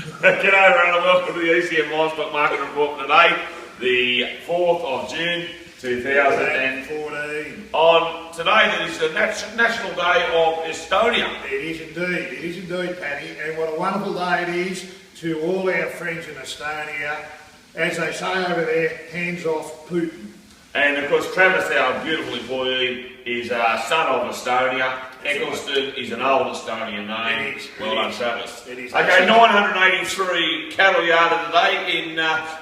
G'day everyone and welcome to the ECM Livestock Market Report for today, the 4th of June 2014. On today, it is the National Day of Estonia. It is indeed, Paddy, and what a wonderful day it is to all our friends in Estonia. As they say over there, hands off Putin. And of course, Travis, our beautiful employee, is a son of Estonia. Eccleston is an old Estonian name. Well done, Travis. Okay, 983 cattle yarded today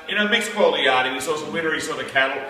in a mixed quality yarding. We saw some wintery sort of cattle.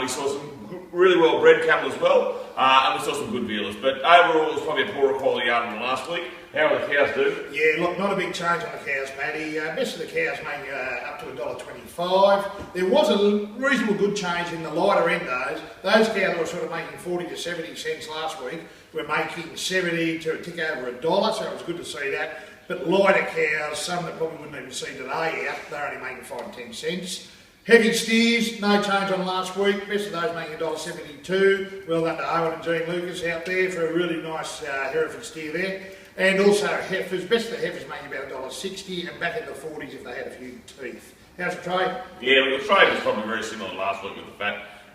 We saw some really well bred cattle as well, and we saw some good vealers. But overall, it was probably a poorer quality yard than last week. How are the cows do? Yeah, look, not a big change on the cows, Paddy. Best of the cows making up to $1.25. There was a reasonable good change in the lighter endos. Those cows that were sort of making 40 to 70 cents last week were making 70 to a tick over $1, so it was good to see that. But lighter cows, some that probably wouldn't even see today out, they're only making 5 to 10 cents. Heavy steers, no change on last week. Best of those making $1.72. Well done to Owen and Jean Lucas out there for a really nice Hereford steer there. And also heifers, best of the heifers making about $1.60 and back in the 40s if they had a few teeth. How's the trade? Yeah, well, the trade was probably very similar to last week with the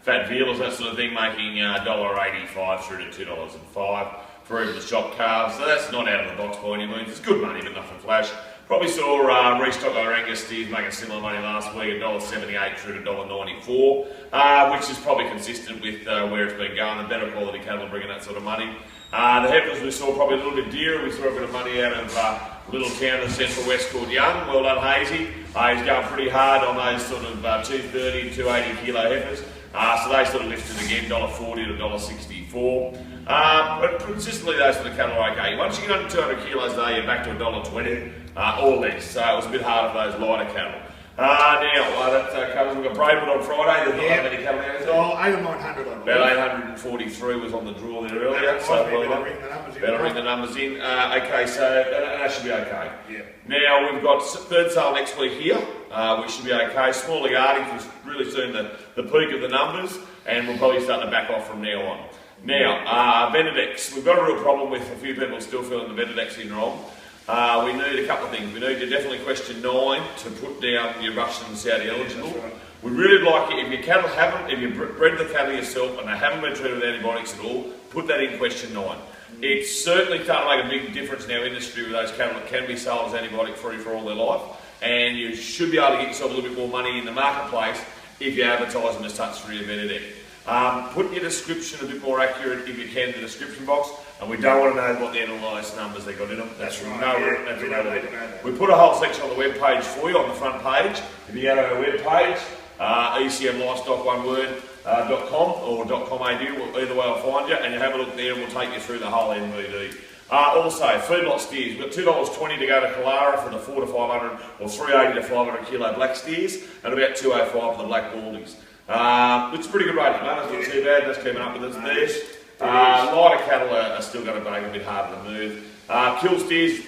fat vealers, that sort of thing, making $1.85 through to $2.05 for even the shop calves. So that's not out of the box by any means. It's good money, but nothing flash. Probably saw restock our Angus steers making similar money last week, $1.78 through to $1.94, which is probably consistent with where it's been going. The better quality cattle are bringing that sort of money. The heifers we saw probably a little bit dearer. We saw a bit of money out of a little town in the central west called Young. Well done, Hazy. He's going pretty hard on those sort of 230 to 280 kilo heifers. So they sort of lifted again, $1.40 to $1.64. But consistently those sort of cattle are okay. Once you get under 200 kilos a day, you're back to $1.20 or less. So it was a bit harder for those lighter cattle. Now, that covers. We've got Braidwood on Friday. There's not that many cattle out there. 8 or 900 on About 843 was on the draw there earlier. So better ring the numbers in. Okay, so that should be okay. Yeah. Now, we've got third sale next week here, which should be okay. Smaller yardings, we've really seen the peak of the numbers, and we'll probably start to back off from now on. Now, Benedicts. We've got a real problem with a few people still feeling the Benedicts in wrong. We need a couple of things. We need to definitely question 9 to put down your Russian and Saudi eligible. Right. We really like it. If your cattle haven't, if you bred the cattle yourself and they haven't been treated with antibiotics at all, put that in question 9. It's certainly starting to make a big difference in our industry with those cattle that can be sold as antibiotic free for all their life. And you should be able to get yourself a little bit more money in the marketplace if you advertise them as touch-free or Benedict. Put your description a bit more accurate if you can in the description box, and we don't want to know what the analysed numbers they got in them. That's right. We put a whole section on the web page for you on the front page. If you go to our web page, ecmlivestock.com or .com.au, either way I'll find you, and you have a look there and we'll take you through the whole NVD. Also, feedlot steers. We've got $2.20 to go to Kalara for the 4 to 500 or 380 to 500 kilo black steers, and about $2.05 for the black baldies. It's a pretty good rating, mate. It's not too bad. That's keeping up with us there. Lighter cattle are still going to be a bit harder to move. Kill steers,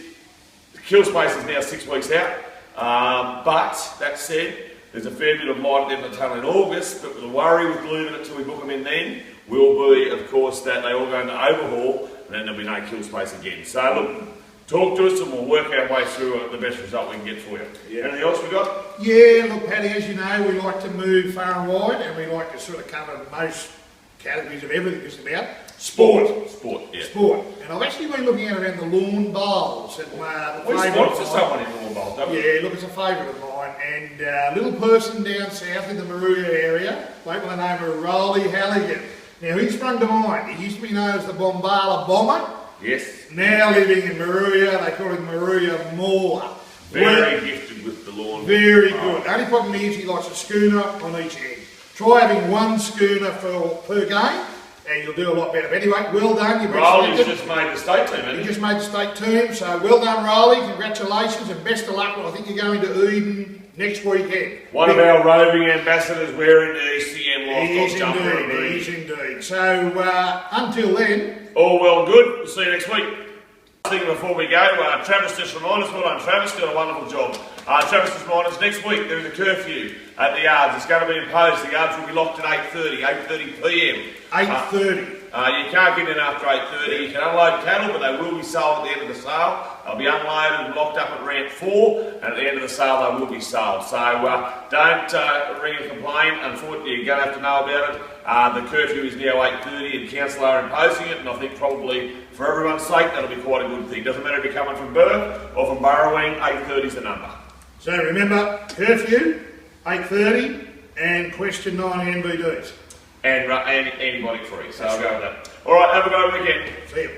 the kill space is now 6 weeks out. But that said, there's a fair bit of light at the end of the tunnel in August. But the worry with leaving it till we book them in then will be, of course, that they all go into overhaul, and then there'll be no kill space again. So look, talk to us and we'll work our way through the best result we can get for you. Yeah. Anything else we got? Yeah, look, Paddy, as you know, we like to move far and wide, and we like to sort of cover most categories of everything just about. Sport, yeah. Sport. And I've actually been looking at around the lawn bowls. And, we sponsor someone in lawn bowls, don't we? Yeah, look, it's a favourite of mine. And a little person down south in the Maruya area, bloke by the name of Rolly Halligan. Now, he sprung to mind. He used to be known as the Bombala Bomber. Yes. Now living in Maruya, they call him Maruya Mauler. Very gifted with the lawn. Very good. The only problem is he likes a schooner on each end. Try having one schooner per game, and you'll do a lot better. But anyway, well done. You've been Rolly's just made the state team, hasn't he? He just made the state team, so well done, Rolly. Congratulations and best of luck. I think you're going to Eden next weekend. One of our roving ambassadors wearing the ECM Livestock jumper. He is indeed. So until then, all well and good. We'll see you next week. Thing before we go, Travis just reminded us, well done Travis, did a wonderful job. Travis just reminded us, next week there is a curfew at the yards. It's going to be imposed. The yards will be locked at 8:30 p.m. 8:30. You can't get in after 8:30. You can unload cattle, but they will be sold at the end of the sale. They'll be unloaded and locked up at ramp 4, and at the end of the sale they will be sold. So don't ring and complain. Unfortunately, you're going to have to know about it. The curfew is now 8:30 and council are imposing it, and I think probably for everyone's sake that'll be quite a good thing. Doesn't matter if you're coming from Burke or from Burrowing, 8:30 is the number. So remember, curfew, 8:30, and question 9 MBDs. And antibiotic free, so I'll go with that. Alright, have a good weekend. See you.